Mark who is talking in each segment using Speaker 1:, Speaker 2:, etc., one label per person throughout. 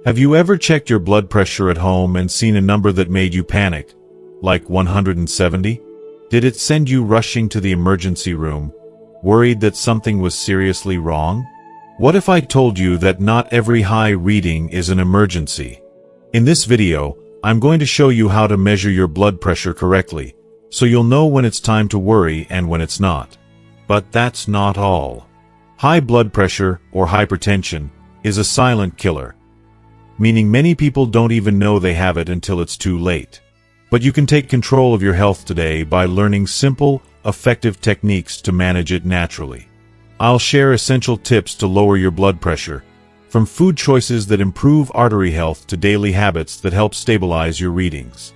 Speaker 1: Have you ever checked your blood pressure at home and seen a number that made you panic? Like 170? Did it send you rushing to the emergency room, worried that something was seriously wrong? What if I told you that not every high reading is an emergency? In this video, I'm going to show you how to measure your blood pressure correctly, so you'll know when it's time to worry and when it's not. But that's not all. High blood pressure, or hypertension, is a silent killer, meaning many people don't even know they have it until it's too late. But you can take control of your health today by learning simple, effective techniques to manage it naturally. I'll share essential tips to lower your blood pressure, from food choices that improve artery health to daily habits that help stabilize your readings.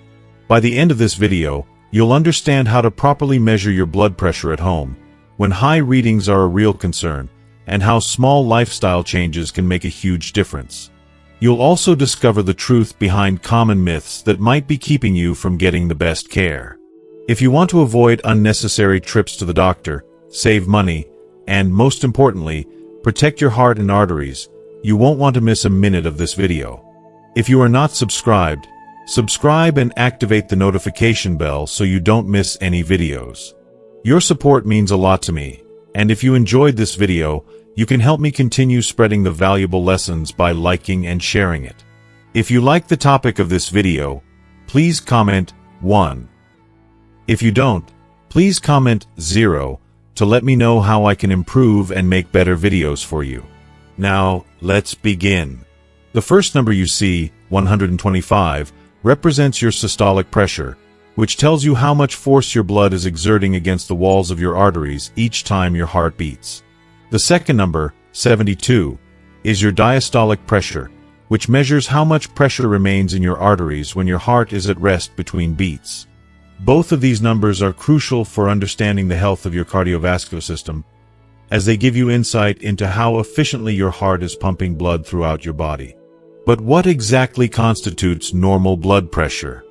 Speaker 1: By the end of this video, you'll understand how to properly measure your blood pressure at home, when high readings are a real concern, and how small lifestyle changes can make a huge difference. You'll also discover the truth behind common myths that might be keeping you from getting the best care. If you want to avoid unnecessary trips to the doctor, save money, and most importantly, protect your heart and arteries, you won't want to miss a minute of this video. If you are not subscribed, subscribe and activate the notification bell so you don't miss any videos. Your support means a lot to me, and if you enjoyed this video, you can help me continue spreading the valuable lessons by liking and sharing it. If you like the topic of this video, please comment 1. If you don't, please comment 0 to let me know how I can improve and make better videos for you. Now, let's begin. The first number you see, 125, represents your systolic pressure, which tells you how much force your blood is exerting against the walls of your arteries each time your heart beats. The second number, 72, is your diastolic pressure, which measures how much pressure remains in your arteries when your heart is at rest between beats. Both of these numbers are crucial for understanding the health of your cardiovascular system, as they give you insight into how efficiently your heart is pumping blood throughout your body. But what exactly constitutes normal blood pressure?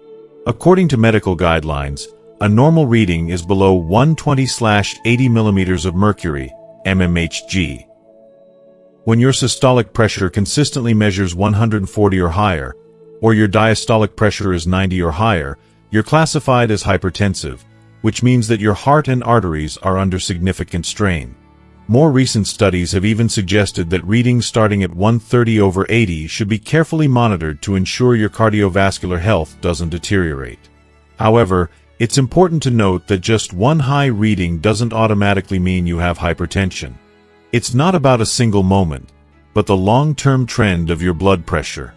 Speaker 1: According to medical guidelines, a normal reading is below 120/80 millimeters of mercury, mmHg. When your systolic pressure consistently measures 140 or higher, or your diastolic pressure is 90 or higher, you're classified as hypertensive, which means that your heart and arteries are under significant strain. More recent studies have even suggested that readings starting at 130/80 should be carefully monitored to ensure your cardiovascular health doesn't deteriorate. However, it's important to note that just one high reading doesn't automatically mean you have hypertension. It's not about a single moment, but the long-term trend of your blood pressure.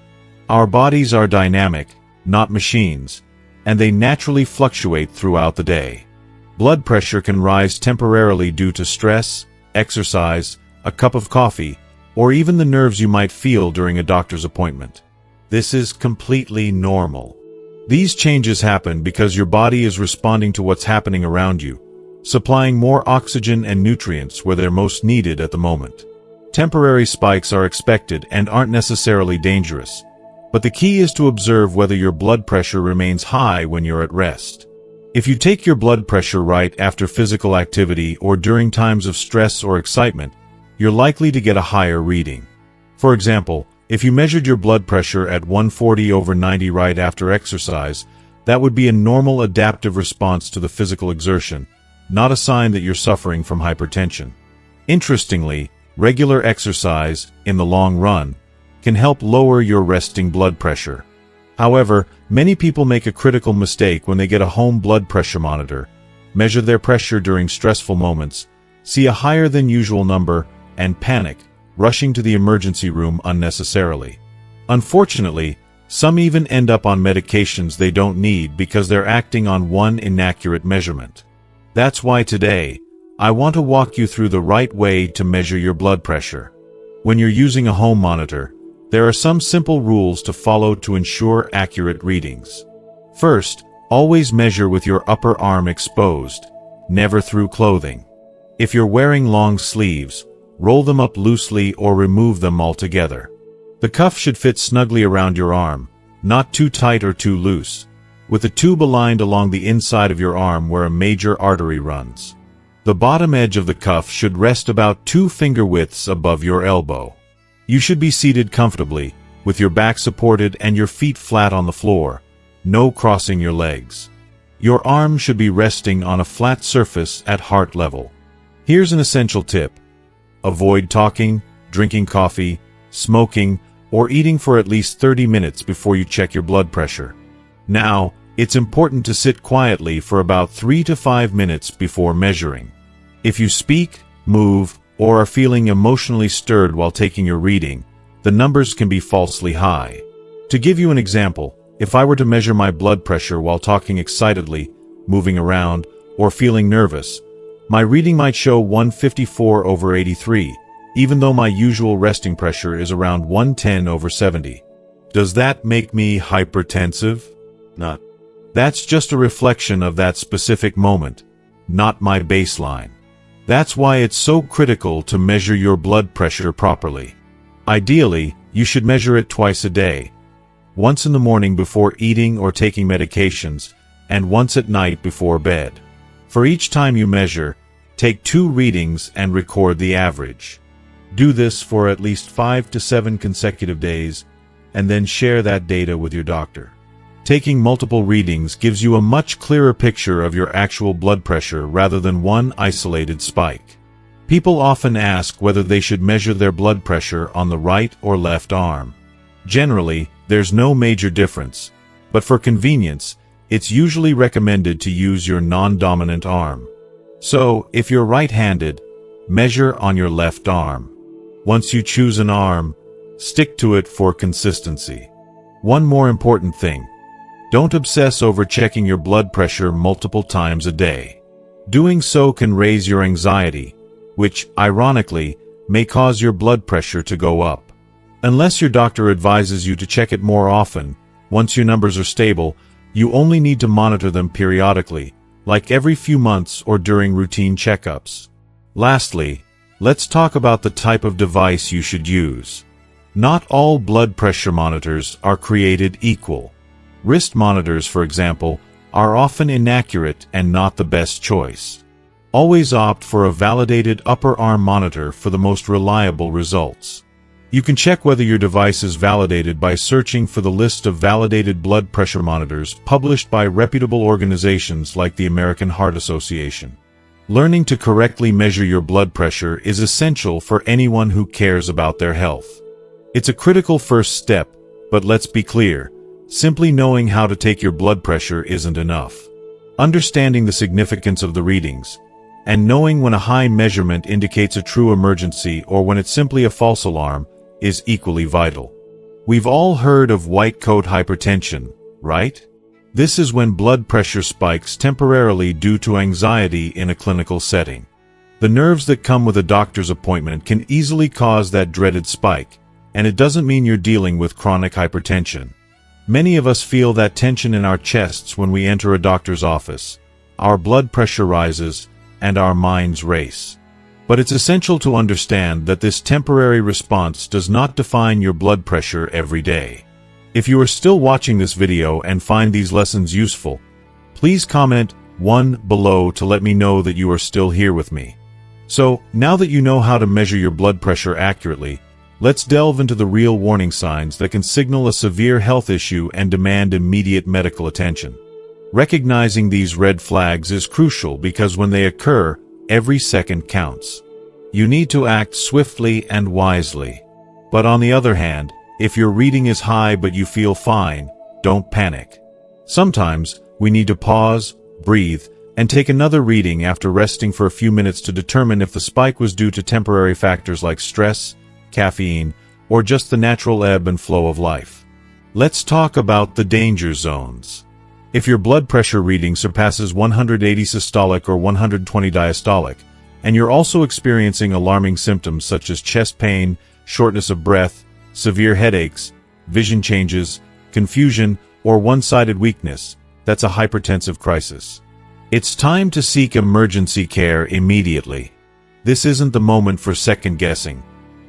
Speaker 1: Our bodies are dynamic, not machines, and they naturally fluctuate throughout the day. Blood pressure can rise temporarily due to stress, exercise, a cup of coffee, or even the nerves you might feel during a doctor's appointment. This is completely normal. These changes happen because your body is responding to what's happening around you, supplying more oxygen and nutrients where they're most needed at the moment. Temporary spikes are expected and aren't necessarily dangerous, but the key is to observe whether your blood pressure remains high when you're at rest. If you take your blood pressure right after physical activity or during times of stress or excitement, you're likely to get a higher reading. For example, if you measured your blood pressure at 140/90 right after exercise, that would be a normal adaptive response to the physical exertion, not a sign that you're suffering from hypertension. Interestingly, regular exercise, in the long run, can help lower your resting blood pressure. However, many people make a critical mistake when they get a home blood pressure monitor, measure their pressure during stressful moments, see a higher than usual number, and panic, rushing to the emergency room unnecessarily. Unfortunately, some even end up on medications they don't need because they're acting on one inaccurate measurement. That's why today, I want to walk you through the right way to measure your blood pressure. When you're using a home monitor, there are some simple rules to follow to ensure accurate readings. First, always measure with your upper arm exposed, never through clothing. If you're wearing long sleeves, roll them up loosely or remove them altogether. The cuff should fit snugly around your arm, not too tight or too loose, with a tube aligned along the inside of your arm where a major artery runs. The bottom edge of the cuff should rest about 2 finger widths above your elbow. You should be seated comfortably, with your back supported and your feet flat on the floor, no crossing your legs. Your arms should be resting on a flat surface at heart level. Here's an essential tip. Avoid talking, drinking coffee, smoking, or eating for at least 30 minutes before you check your blood pressure. Now, it's important to sit quietly for about 3 to 5 minutes before measuring. If you speak, move, or are feeling emotionally stirred while taking your reading, the numbers can be falsely high. To give you an example, if I were to measure my blood pressure while talking excitedly, moving around, or feeling nervous, my reading might show 154/83, even though my usual resting pressure is around 110/70. Does that make me hypertensive? Not. That's just a reflection of that specific moment, not my baseline. That's why it's so critical to measure your blood pressure properly. Ideally, you should measure it twice a day. Once in the morning before eating or taking medications, and once at night before bed. For each time you measure, take 2 readings and record the average. Do this for at least 5 to 7 consecutive days, and then share that data with your doctor. Taking multiple readings gives you a much clearer picture of your actual blood pressure rather than one isolated spike. People often ask whether they should measure their blood pressure on the right or left arm. Generally, there's no major difference, but for convenience, it's usually recommended to use your non-dominant arm. So, if you're right-handed, measure on your left arm. Once you choose an arm, stick to it for consistency. One more important thing. Don't obsess over checking your blood pressure multiple times a day. Doing so can raise your anxiety, which, ironically, may cause your blood pressure to go up. Unless your doctor advises you to check it more often, once your numbers are stable, you only need to monitor them periodically, like every few months or during routine checkups. Lastly, let's talk about the type of device you should use. Not all blood pressure monitors are created equal. Wrist monitors, for example, are often inaccurate and not the best choice. Always opt for a validated upper arm monitor for the most reliable results. You can check whether your device is validated by searching for the list of validated blood pressure monitors published by reputable organizations like the American Heart Association. Learning to correctly measure your blood pressure is essential for anyone who cares about their health. It's a critical first step, but let's be clear, simply knowing how to take your blood pressure isn't enough. Understanding the significance of the readings, and knowing when a high measurement indicates a true emergency or when it's simply a false alarm, is equally vital. We've all heard of white coat hypertension, right? This is when blood pressure spikes temporarily due to anxiety in a clinical setting. The nerves that come with a doctor's appointment can easily cause that dreaded spike, and it doesn't mean you're dealing with chronic hypertension. Many of us feel that tension in our chests when we enter a doctor's office. Our blood pressure rises, and our minds race. But it's essential to understand that this temporary response does not define your blood pressure every day. If you are still watching this video and find these lessons useful, please comment 1 below to let me know that you are still here with me. So, now that you know how to measure your blood pressure accurately, let's delve into the real warning signs that can signal a severe health issue and demand immediate medical attention. Recognizing these red flags is crucial because when they occur, every second counts. You need to act swiftly and wisely. But on the other hand, if your reading is high but you feel fine, don't panic. Sometimes, we need to pause, breathe, and take another reading after resting for a few minutes to determine if the spike was due to temporary factors like stress, caffeine, or just the natural ebb and flow of life. Let's talk about the danger zones. If your blood pressure reading surpasses 180 systolic or 120 diastolic, and you're also experiencing alarming symptoms such as chest pain, shortness of breath, severe headaches, vision changes, confusion, or one-sided weakness, that's a hypertensive crisis. It's time to seek emergency care immediately. This isn't the moment for second-guessing.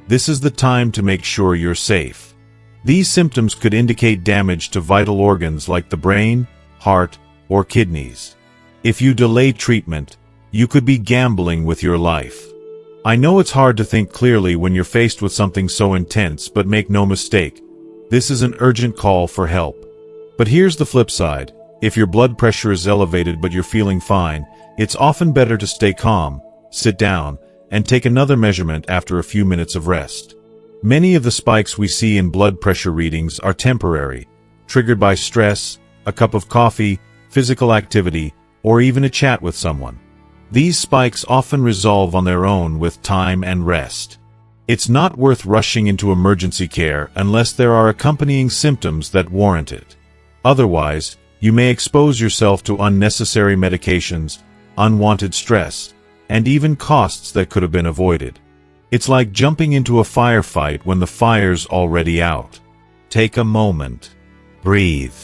Speaker 1: This is the time to make sure you're safe. These symptoms could indicate damage to vital organs like the brain, heart, or kidneys. If you delay treatment, you could be gambling with your life. I know it's hard to think clearly when you're faced with something so intense, but make no mistake, This is an urgent call for help. But here's the flip side. If your blood pressure is elevated but you're feeling fine, it's often better to stay calm, sit down, and take another measurement after a few minutes of rest. Many of the spikes we see in blood pressure readings are temporary, triggered by stress, a cup of coffee, physical activity, or even a chat with someone. These spikes often resolve on their own with time and rest. It's not worth rushing into emergency care unless there are accompanying symptoms that warrant it. Otherwise, you may expose yourself to unnecessary medications, unwanted stress, and even costs that could have been avoided. It's like jumping into a firefight when the fire's already out. Take a moment. Breathe.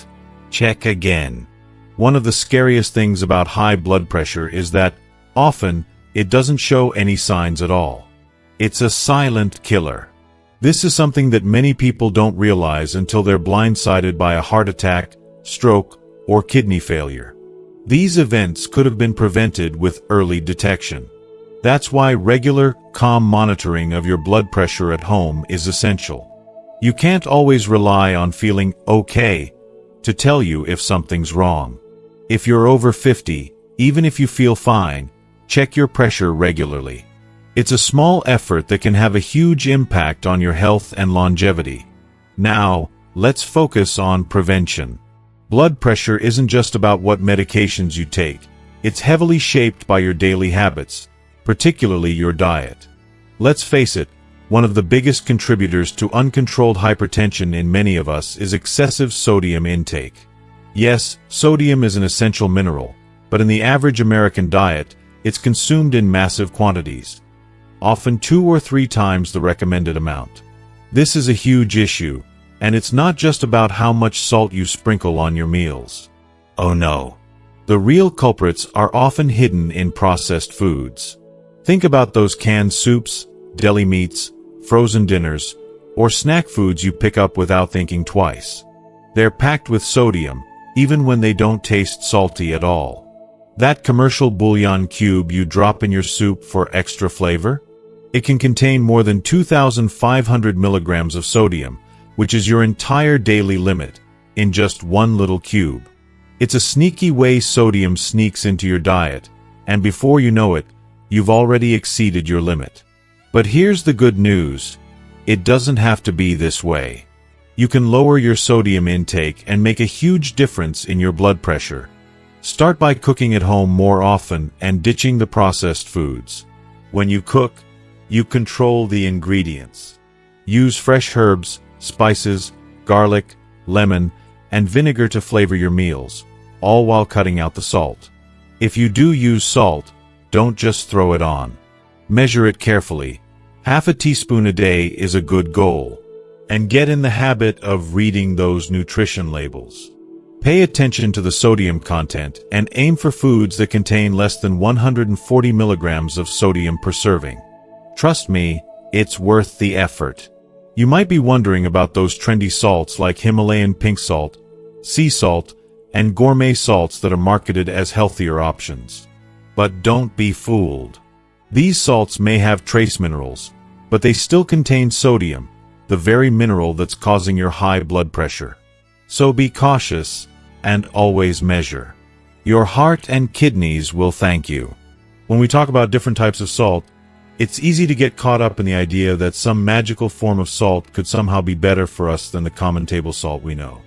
Speaker 1: Check again. One of the scariest things about high blood pressure is that, often, it doesn't show any signs at all. It's a silent killer. This is something that many people don't realize until they're blindsided by a heart attack, stroke, or kidney failure. These events could have been prevented with early detection. That's why regular, calm monitoring of your blood pressure at home is essential. You can't always rely on feeling okay to tell you if something's wrong. If you're over 50, even if you feel fine, check your pressure regularly. It's a small effort that can have a huge impact on your health and longevity. Now, let's focus on prevention. Blood pressure isn't just about what medications you take. It's heavily shaped by your daily habits, particularly your diet. Let's face it, one of the biggest contributors to uncontrolled hypertension in many of us is excessive sodium intake. Yes, sodium is an essential mineral, but in the average American diet, it's consumed in massive quantities, often 2 or 3 times the recommended amount. This is a huge issue, and it's not just about how much salt you sprinkle on your meals. Oh no. The real culprits are often hidden in processed foods. Think about those canned soups, deli meats, frozen dinners, or snack foods you pick up without thinking twice. They're packed with sodium, even when they don't taste salty at all. That commercial bouillon cube you drop in your soup for extra flavor? It can contain more than 2,500 milligrams of sodium, which is your entire daily limit, in just one little cube. It's a sneaky way sodium sneaks into your diet, and before you know it, you've already exceeded your limit. But here's the good news. It doesn't have to be this way. You can lower your sodium intake and make a huge difference in your blood pressure. Start by cooking at home more often and ditching the processed foods. When you cook, you control the ingredients. Use fresh herbs, spices, garlic, lemon, and vinegar to flavor your meals, all while cutting out the salt. If you do use salt, don't just throw it on. Measure it carefully. Half a teaspoon a day is a good goal. And get in the habit of reading those nutrition labels. Pay attention to the sodium content and aim for foods that contain less than 140 milligrams of sodium per serving. Trust me, it's worth the effort. You might be wondering about those trendy salts like Himalayan pink salt, sea salt, and gourmet salts that are marketed as healthier options. But don't be fooled. These salts may have trace minerals, but they still contain sodium, the very mineral that's causing your high blood pressure. So be cautious and always measure. Your heart and kidneys will thank you. When we talk about different types of salt, it's easy to get caught up in the idea that some magical form of salt could somehow be better for us than the common table salt we know.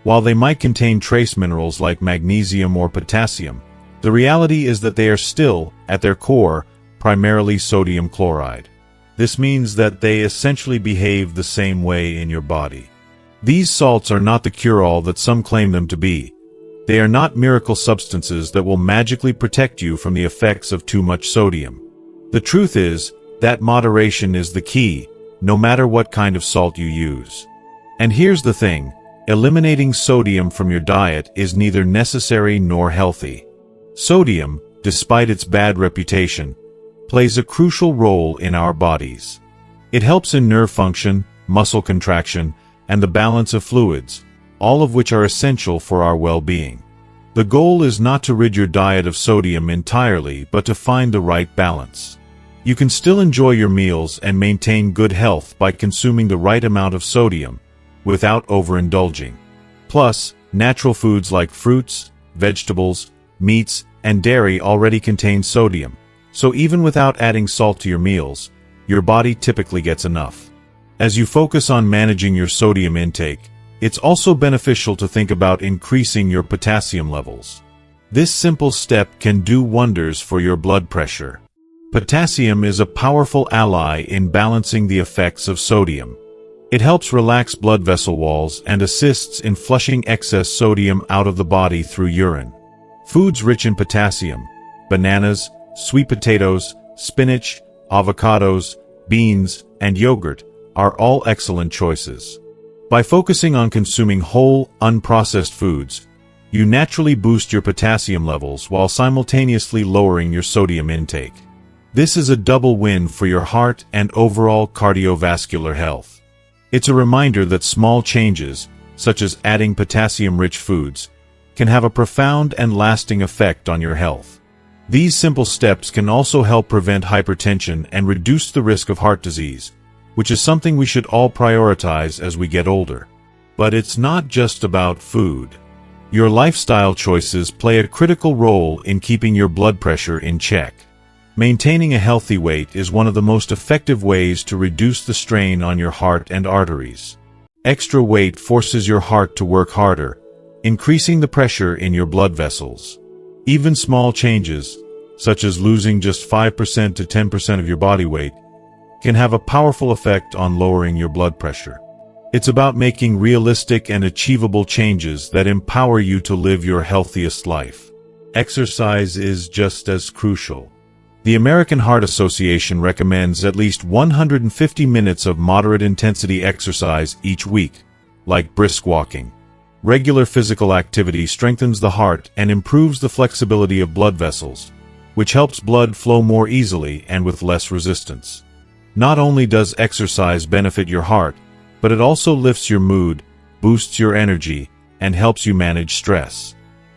Speaker 1: While they might contain trace minerals like magnesium or potassium, the reality is that they are still, at their core, primarily sodium chloride. This means that they essentially behave the same way in your body. These salts are not the cure-all that some claim them to be. They are not miracle substances that will magically protect you from the effects of too much sodium. The truth is that moderation is the key, no matter what kind of salt you use. And here's the thing, eliminating sodium from your diet is neither necessary nor healthy. Sodium, despite its bad reputation, plays a crucial role in our bodies. It helps in nerve function, muscle contraction, and the balance of fluids, all of which are essential for our well-being. The goal is not to rid your diet of sodium entirely, but to find the right balance. You can still enjoy your meals and maintain good health by consuming the right amount of sodium, without overindulging. Plus, natural foods like fruits, vegetables, meats, and dairy already contain sodium, so even without adding salt to your meals, your body typically gets enough. As you focus on managing your sodium intake, it's also beneficial to think about increasing your potassium levels. This simple step can do wonders for your blood pressure. Potassium is a powerful ally in balancing the effects of sodium. It helps relax blood vessel walls and assists in flushing excess sodium out of the body through urine. Foods rich in potassium, bananas, sweet potatoes, spinach, avocados, beans, and yogurt, are all excellent choices. By focusing on consuming whole, unprocessed foods, you naturally boost your potassium levels while simultaneously lowering your sodium intake. This is a double win for your heart and overall cardiovascular health. It's a reminder that small changes, such as adding potassium-rich foods, can have a profound and lasting effect on your health. These simple steps can also help prevent hypertension and reduce the risk of heart disease, which is something we should all prioritize as we get older. But it's not just about food. Your lifestyle choices play a critical role in keeping your blood pressure in check. Maintaining a healthy weight is one of the most effective ways to reduce the strain on your heart and arteries. Extra weight forces your heart to work harder, increasing the pressure in your blood vessels. Even small changes, such as losing just 5% to 10% of your body weight, can have a powerful effect on lowering your blood pressure. It's about making realistic and achievable changes that empower you to live your healthiest life. Exercise is just as crucial. The American Heart Association recommends at least 150 minutes of moderate-intensity exercise each week, like brisk walking. Regular physical activity strengthens the heart and improves the flexibility of blood vessels, which helps blood flow more easily and with less resistance. Not only does exercise benefit your heart, but it also lifts your mood, boosts your energy, and helps you manage stress.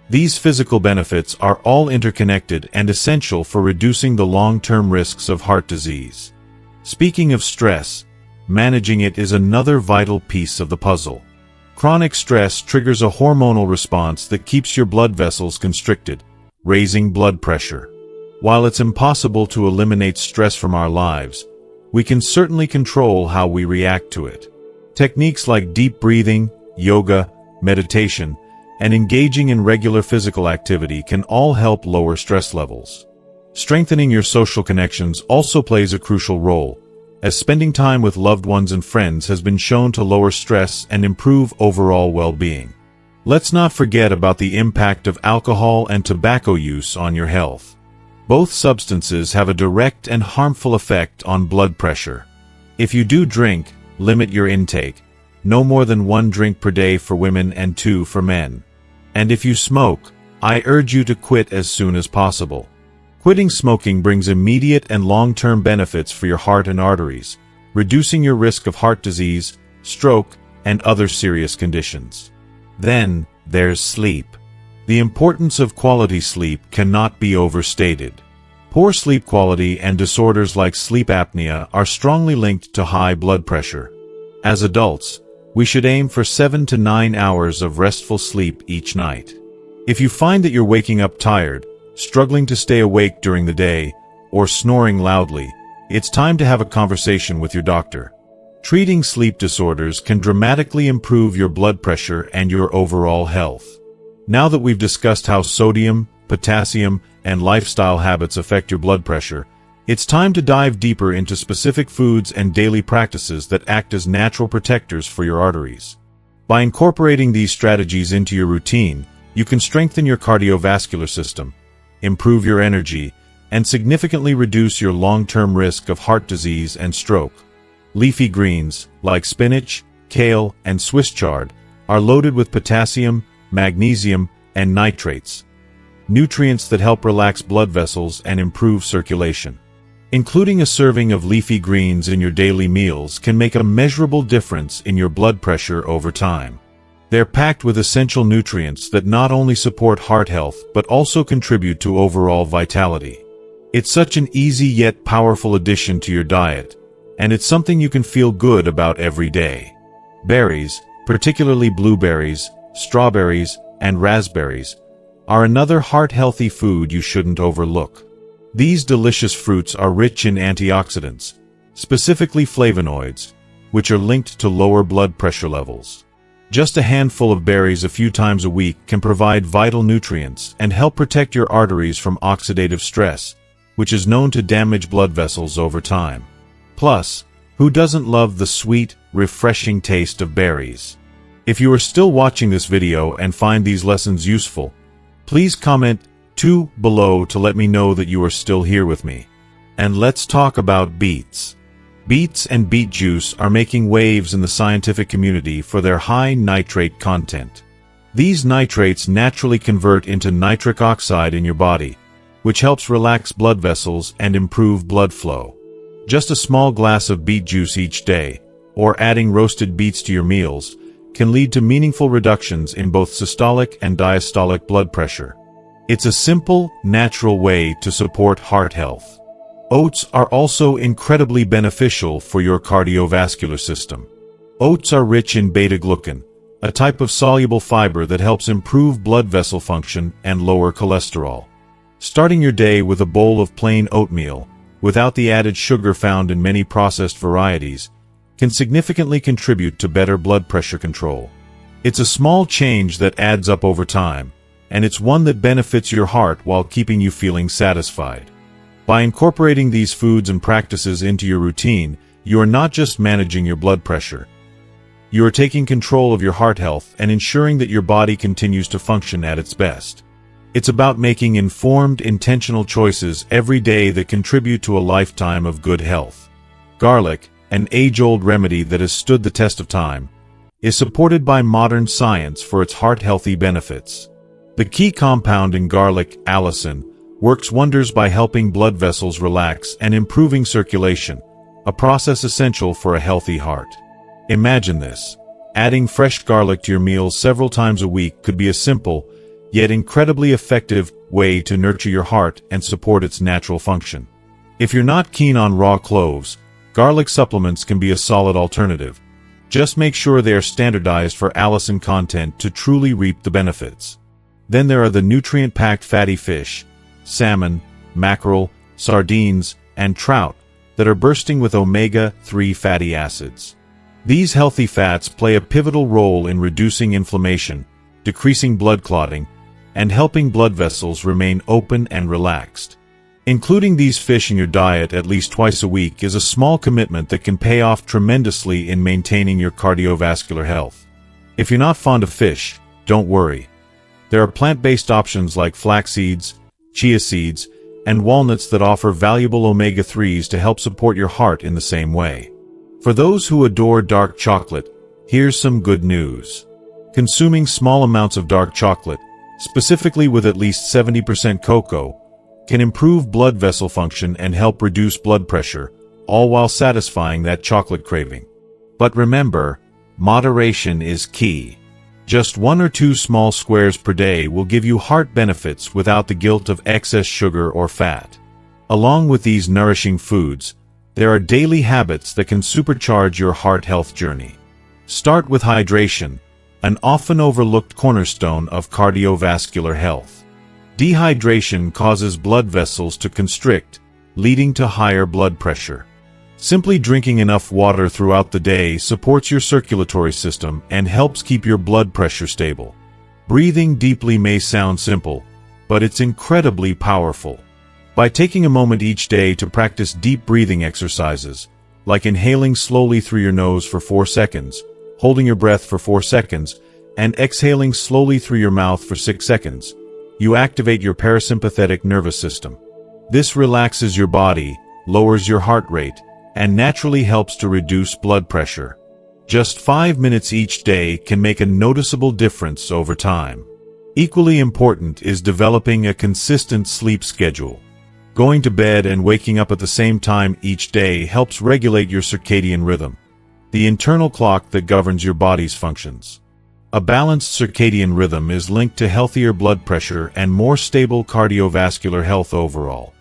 Speaker 1: These physical benefits are all interconnected and essential for reducing the long-term risks of heart disease. Speaking of stress, managing it is another vital piece of the puzzle. Chronic stress triggers a hormonal response that keeps your blood vessels constricted, raising blood pressure. While it's impossible to eliminate stress from our lives, we can certainly control how we react to it. Techniques like deep breathing, yoga, meditation, and engaging in regular physical activity can all help lower stress levels. Strengthening your social connections also plays a crucial role, as spending time with loved ones and friends has been shown to lower stress and improve overall well-being. Let's not forget about the impact of alcohol and tobacco use on your health. Both substances have a direct and harmful effect on blood pressure. If you do drink, limit your intake, no more than 1 drink per day for women and 2 for men. And if you smoke, I urge you to quit as soon as possible. Quitting smoking brings immediate and long-term benefits for your heart and arteries, reducing your risk of heart disease, stroke, and other serious conditions. Then, there's sleep. The importance of quality sleep cannot be overstated. Poor sleep quality and disorders like sleep apnea are strongly linked to high blood pressure. As adults, we should aim for 7 to 9 hours of restful sleep each night. If you find that you're waking up tired, struggling to stay awake during the day, or snoring loudly, it's time to have a conversation with your doctor. Treating sleep disorders can dramatically improve your blood pressure and your overall health. Now that we've discussed how sodium, potassium, and lifestyle habits affect your blood pressure, it's time to dive deeper into specific foods and daily practices that act as natural protectors for your arteries. By incorporating these strategies into your routine, you can strengthen your cardiovascular system, improve your energy, and significantly reduce your long-term risk of heart disease and stroke. Leafy greens, like spinach, kale, and Swiss chard, are loaded with potassium, magnesium, and nitrates, nutrients that help relax blood vessels and improve circulation. Including a serving of leafy greens in your daily meals can make a measurable difference in your blood pressure over time. They're packed with essential nutrients that not only support heart health but also contribute to overall vitality. It's such an easy yet powerful addition to your diet, and it's something you can feel good about every day. Berries, particularly blueberries, strawberries, and raspberries, are another heart-healthy food you shouldn't overlook. These delicious fruits are rich in antioxidants, specifically flavonoids, which are linked to lower blood pressure levels. Just a handful of berries a few times a week can provide vital nutrients and help protect your arteries from oxidative stress, which is known to damage blood vessels over time. Plus, who doesn't love the sweet, refreshing taste of berries? If you are still watching this video and find these lessons useful, please comment 2 below to let me know that you are still here with me. And let's talk about beets. Beets and beet juice are making waves in the scientific community for their high nitrate content. These nitrates naturally convert into nitric oxide in your body, which helps relax blood vessels and improve blood flow. Just a small glass of beet juice each day, or adding roasted beets to your meals, can lead to meaningful reductions in both systolic and diastolic blood pressure. It's a simple, natural way to support heart health. Oats are also incredibly beneficial for your cardiovascular system. Oats are rich in beta-glucan, a type of soluble fiber that helps improve blood vessel function and lower cholesterol. Starting your day with a bowl of plain oatmeal, without the added sugar found in many processed varieties, can significantly contribute to better blood pressure control. It's a small change that adds up over time, and it's one that benefits your heart while keeping you feeling satisfied. By incorporating these foods and practices into your routine, you are not just managing your blood pressure. You are taking control of your heart health and ensuring that your body continues to function at its best. It's about making informed, intentional choices every day that contribute to a lifetime of good health. Garlic, an age-old remedy that has stood the test of time, is supported by modern science for its heart-healthy benefits. The key compound in garlic, allicin, works wonders by helping blood vessels relax and improving circulation, a process essential for a healthy heart. Imagine this. Adding fresh garlic to your meals several times a week could be a simple, yet incredibly effective way to nurture your heart and support its natural function. If you're not keen on raw cloves, garlic supplements can be a solid alternative. Just make sure they are standardized for allicin content to truly reap the benefits. Then there are the nutrient-packed fatty fish, salmon, mackerel, sardines, and trout that are bursting with omega-3 fatty acids. These healthy fats play a pivotal role in reducing inflammation, decreasing blood clotting, and helping blood vessels remain open and relaxed. Including these fish in your diet at least twice a week is a small commitment that can pay off tremendously in maintaining your cardiovascular health. If you're not fond of fish, don't worry. There are plant-based options like flax seeds, chia seeds, and walnuts that offer valuable omega-3s to help support your heart in the same way. For those who adore dark chocolate, here's some good news. Consuming small amounts of dark chocolate, specifically with at least 70% cocoa, can improve blood vessel function and help reduce blood pressure, all while satisfying that chocolate craving. But remember, moderation is key. Just 1 or 2 small squares per day will give you heart benefits without the guilt of excess sugar or fat. Along with these nourishing foods, there are daily habits that can supercharge your heart health journey. Start with hydration, an often overlooked cornerstone of cardiovascular health. Dehydration causes blood vessels to constrict, leading to higher blood pressure. Simply drinking enough water throughout the day supports your circulatory system and helps keep your blood pressure stable. Breathing deeply may sound simple, but it's incredibly powerful. By taking a moment each day to practice deep breathing exercises, like inhaling slowly through your nose for 4 seconds, holding your breath for 4 seconds, and exhaling slowly through your mouth for 6 seconds, you activate your parasympathetic nervous system. This relaxes your body, lowers your heart rate, and naturally helps to reduce blood pressure. Just 5 minutes each day can make a noticeable difference over time. Equally important is developing a consistent sleep schedule. Going to bed and waking up at the same time each day helps regulate your circadian rhythm, the internal clock that governs your body's functions. A balanced circadian rhythm is linked to healthier blood pressure and more stable cardiovascular health overall.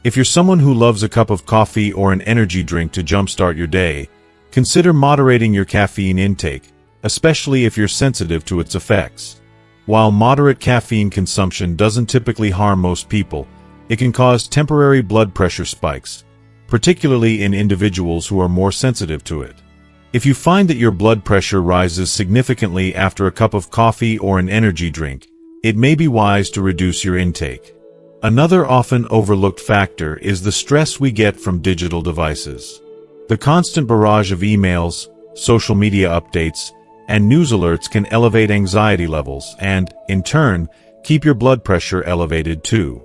Speaker 1: If you're someone who loves a cup of coffee or an energy drink to jumpstart your day, consider moderating your caffeine intake, especially if you're sensitive to its effects. While moderate caffeine consumption doesn't typically harm most people, it can cause temporary blood pressure spikes, particularly in individuals who are more sensitive to it. If you find that your blood pressure rises significantly after a cup of coffee or an energy drink, it may be wise to reduce your intake. Another often overlooked factor is the stress we get from digital devices. The constant barrage of emails, social media updates, and news alerts can elevate anxiety levels and, in turn, keep your blood pressure elevated too.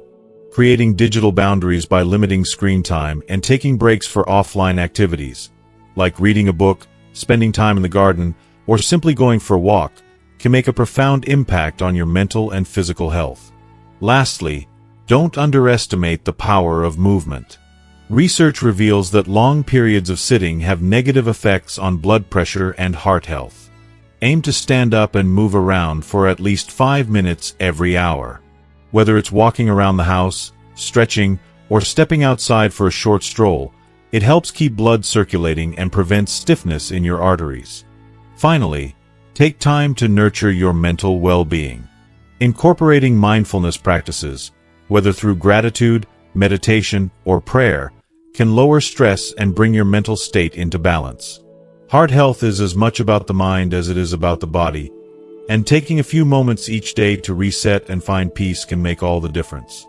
Speaker 1: Creating digital boundaries by limiting screen time and taking breaks for offline activities, like reading a book, spending time in the garden, or simply going for a walk, can make a profound impact on your mental and physical health. Lastly, don't underestimate the power of movement. Research reveals that long periods of sitting have negative effects on blood pressure and heart health. Aim to stand up and move around for at least 5 minutes every hour. Whether it's walking around the house, stretching, or stepping outside for a short stroll, it helps keep blood circulating and prevents stiffness in your arteries. Finally, take time to nurture your mental well-being. Incorporating mindfulness practices, whether through gratitude, meditation, or prayer, can lower stress and bring your mental state into balance. Heart health is as much about the mind as it is about the body, and taking a few moments each day to reset and find peace can make all the difference.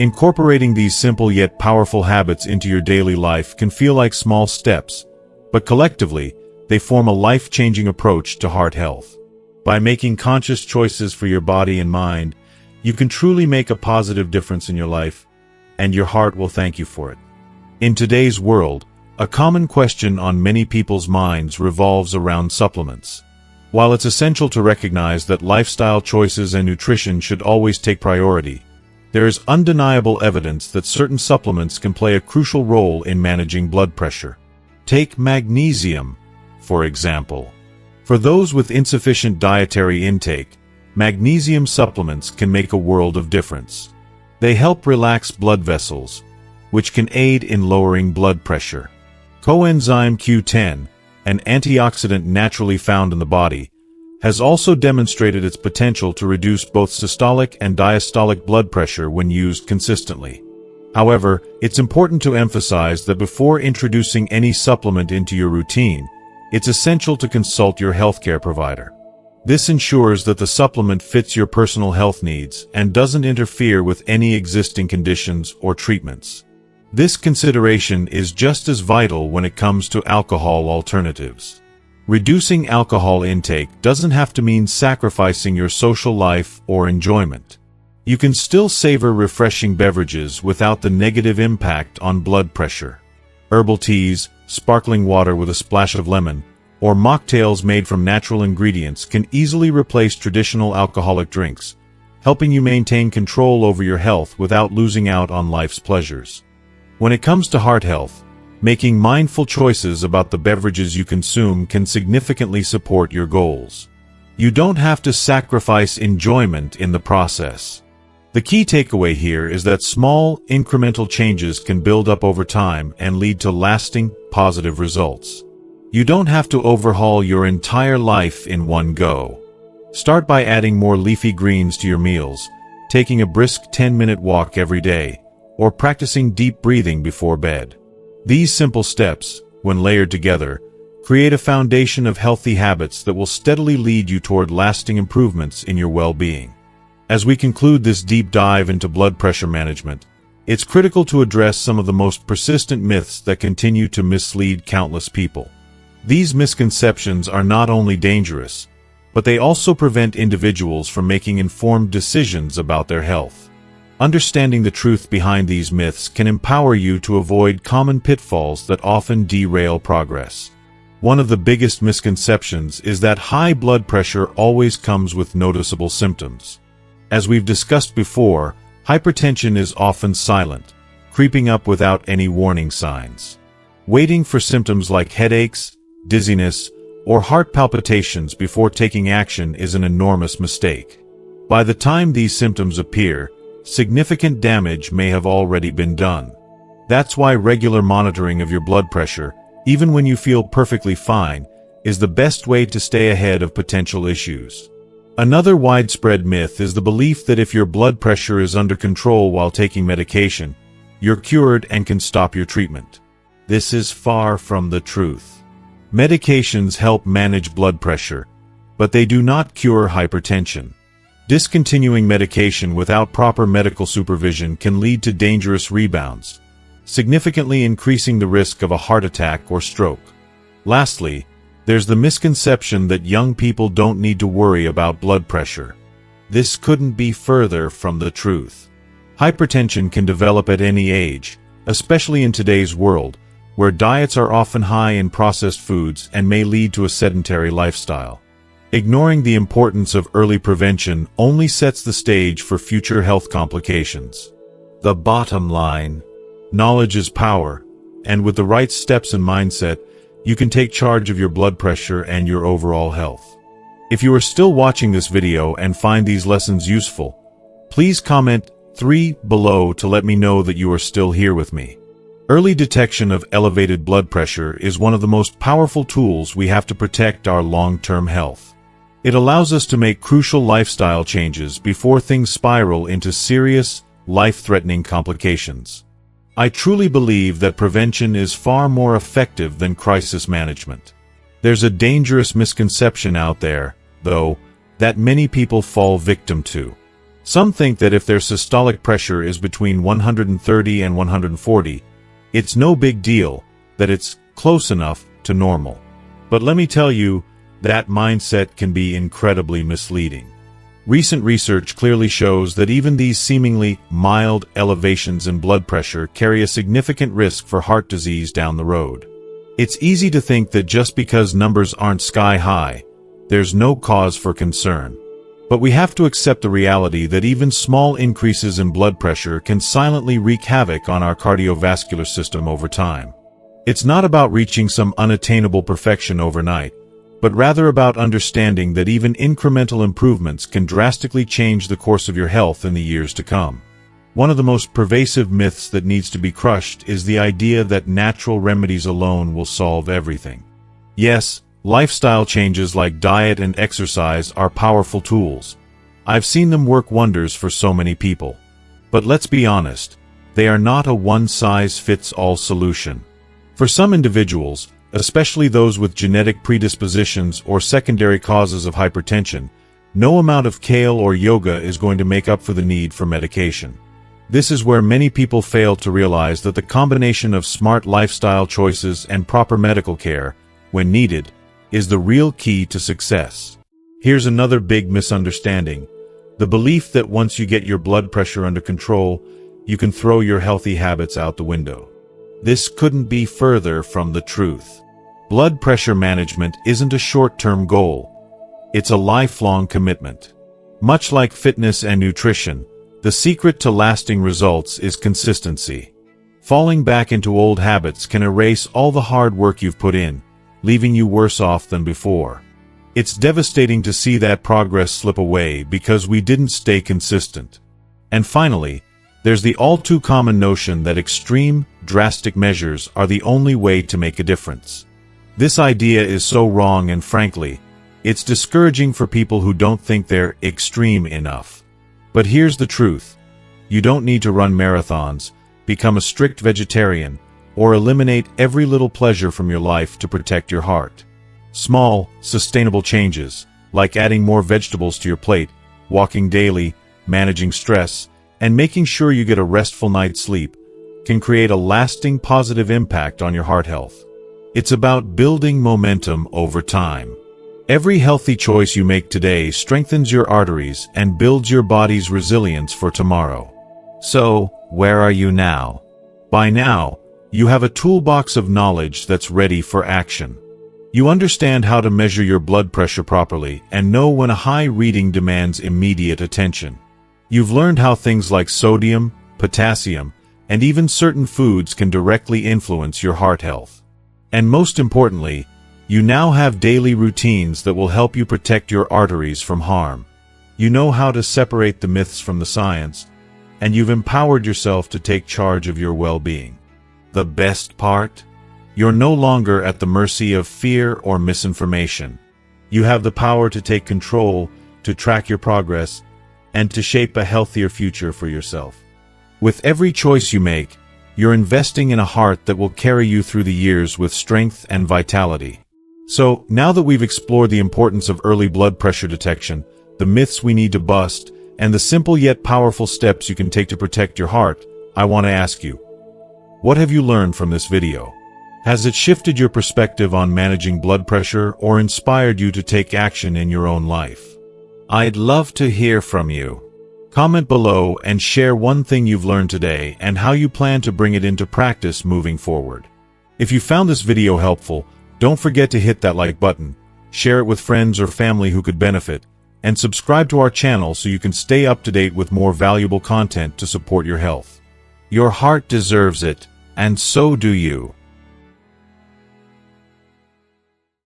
Speaker 1: Incorporating these simple yet powerful habits into your daily life can feel like small steps, but collectively, they form a life-changing approach to heart health. By making conscious choices for your body and mind, you can truly make a positive difference in your life, and your heart will thank you for it. In today's world, a common question on many people's minds revolves around supplements. While it's essential to recognize that lifestyle choices and nutrition should always take priority, there is undeniable evidence that certain supplements can play a crucial role in managing blood pressure. Take magnesium, for example. For those with insufficient dietary intake, magnesium supplements can make a world of difference. They help relax blood vessels, which can aid in lowering blood pressure. Coenzyme Q10, an antioxidant naturally found in the body, has also demonstrated its potential to reduce both systolic and diastolic blood pressure when used consistently. However, it's important to emphasize that before introducing any supplement into your routine, it's essential to consult your healthcare provider. This ensures that the supplement fits your personal health needs and doesn't interfere with any existing conditions or treatments. This consideration is just as vital when it comes to alcohol alternatives. Reducing alcohol intake doesn't have to mean sacrificing your social life or enjoyment. You can still savor refreshing beverages without the negative impact on blood pressure. Herbal teas, sparkling water with a splash of lemon, or mocktails made from natural ingredients can easily replace traditional alcoholic drinks, helping you maintain control over your health without losing out on life's pleasures. When it comes to heart health, making mindful choices about the beverages you consume can significantly support your goals. You don't have to sacrifice enjoyment in the process. The key takeaway here is that small, incremental changes can build up over time and lead to lasting, positive results. You don't have to overhaul your entire life in one go. Start by adding more leafy greens to your meals, taking a brisk 10-minute walk every day, or practicing deep breathing before bed. These simple steps, when layered together, create a foundation of healthy habits that will steadily lead you toward lasting improvements in your well-being. As we conclude this deep dive into blood pressure management, it's critical to address some of the most persistent myths that continue to mislead countless people. These misconceptions are not only dangerous, but they also prevent individuals from making informed decisions about their health. Understanding the truth behind these myths can empower you to avoid common pitfalls that often derail progress. One of the biggest misconceptions is that high blood pressure always comes with noticeable symptoms. As we've discussed before, hypertension is often silent, creeping up without any warning signs. Waiting for symptoms like headaches, dizziness, or heart palpitations before taking action is an enormous mistake. By the time these symptoms appear, significant damage may have already been done. That's why regular monitoring of your blood pressure, even when you feel perfectly fine, is the best way to stay ahead of potential issues. Another widespread myth is the belief that if your blood pressure is under control while taking medication, you're cured and can stop your treatment. This is far from the truth. Medications help manage blood pressure, but they do not cure hypertension. Discontinuing medication without proper medical supervision can lead to dangerous rebounds, significantly increasing the risk of a heart attack or stroke. Lastly, there's the misconception that young people don't need to worry about blood pressure. This couldn't be further from the truth. Hypertension can develop at any age, especially in today's world, where diets are often high in processed foods and may lead to a sedentary lifestyle. Ignoring the importance of early prevention only sets the stage for future health complications. The bottom line: knowledge is power, and with the right steps and mindset, you can take charge of your blood pressure and your overall health. If you are still watching this video and find these lessons useful, please comment 3 below to let me know that you are still here with me. Early detection of elevated blood pressure is one of the most powerful tools we have to protect our long-term health. It allows us to make crucial lifestyle changes before things spiral into serious, life-threatening complications. I truly believe that prevention is far more effective than crisis management. There's a dangerous misconception out there, though, that many people fall victim to. Some think that if their systolic pressure is between 130 and 140, it's no big deal, that it's close enough to normal. But let me tell you, that mindset can be incredibly misleading. Recent research clearly shows that even these seemingly mild elevations in blood pressure carry a significant risk for heart disease down the road. It's easy to think that just because numbers aren't sky high, there's no cause for concern. But we have to accept the reality that even small increases in blood pressure can silently wreak havoc on our cardiovascular system over time. It's not about reaching some unattainable perfection overnight, but rather about understanding that even incremental improvements can drastically change the course of your health in the years to come. One of the most pervasive myths that needs to be crushed is the idea that natural remedies alone will solve everything. Yes, lifestyle changes like diet and exercise are powerful tools. I've seen them work wonders for so many people. But let's be honest, they are not a one-size-fits-all solution. For some individuals, especially those with genetic predispositions or secondary causes of hypertension, no amount of kale or yoga is going to make up for the need for medication. This is where many people fail to realize that the combination of smart lifestyle choices and proper medical care, when needed, is the real key to success. Here's another big misunderstanding: the belief that once you get your blood pressure under control, you can throw your healthy habits out the window. This couldn't be further from the truth. Blood pressure management isn't a short-term goal. It's a lifelong commitment. Much like fitness and nutrition, the secret to lasting results is consistency. Falling back into old habits can erase all the hard work you've put in, leaving you worse off than before. It's devastating to see that progress slip away because we didn't stay consistent. And finally, there's the all-too-common notion that extreme, drastic measures are the only way to make a difference. This idea is so wrong, and frankly, it's discouraging for people who don't think they're extreme enough. But here's the truth: you don't need to run marathons, become a strict vegetarian, or eliminate every little pleasure from your life to protect your heart. Small, sustainable changes, like adding more vegetables to your plate, walking daily, managing stress, and making sure you get a restful night's sleep, can create a lasting positive impact on your heart health. It's about building momentum over time. Every healthy choice you make today strengthens your arteries and builds your body's resilience for tomorrow. So, where are you now? By now, you have a toolbox of knowledge that's ready for action. You understand how to measure your blood pressure properly and know when a high reading demands immediate attention. You've learned how things like sodium, potassium, and even certain foods can directly influence your heart health. And most importantly, you now have daily routines that will help you protect your arteries from harm. You know how to separate the myths from the science, and you've empowered yourself to take charge of your well-being. The best part? You're no longer at the mercy of fear or misinformation. You have the power to take control, to track your progress, and to shape a healthier future for yourself. With every choice you make, you're investing in a heart that will carry you through the years with strength and vitality. So, now that we've explored the importance of early blood pressure detection, the myths we need to bust, and the simple yet powerful steps you can take to protect your heart, I want to ask you, what have you learned from this video? Has it shifted your perspective on managing blood pressure or inspired you to take action in your own life? I'd love to hear from you. Comment below and share one thing you've learned today and how you plan to bring it into practice moving forward. If you found this video helpful, don't forget to hit that like button, share it with friends or family who could benefit, and subscribe to our channel so you can stay up to date with more valuable content to support your health. Your heart deserves it, and so do you.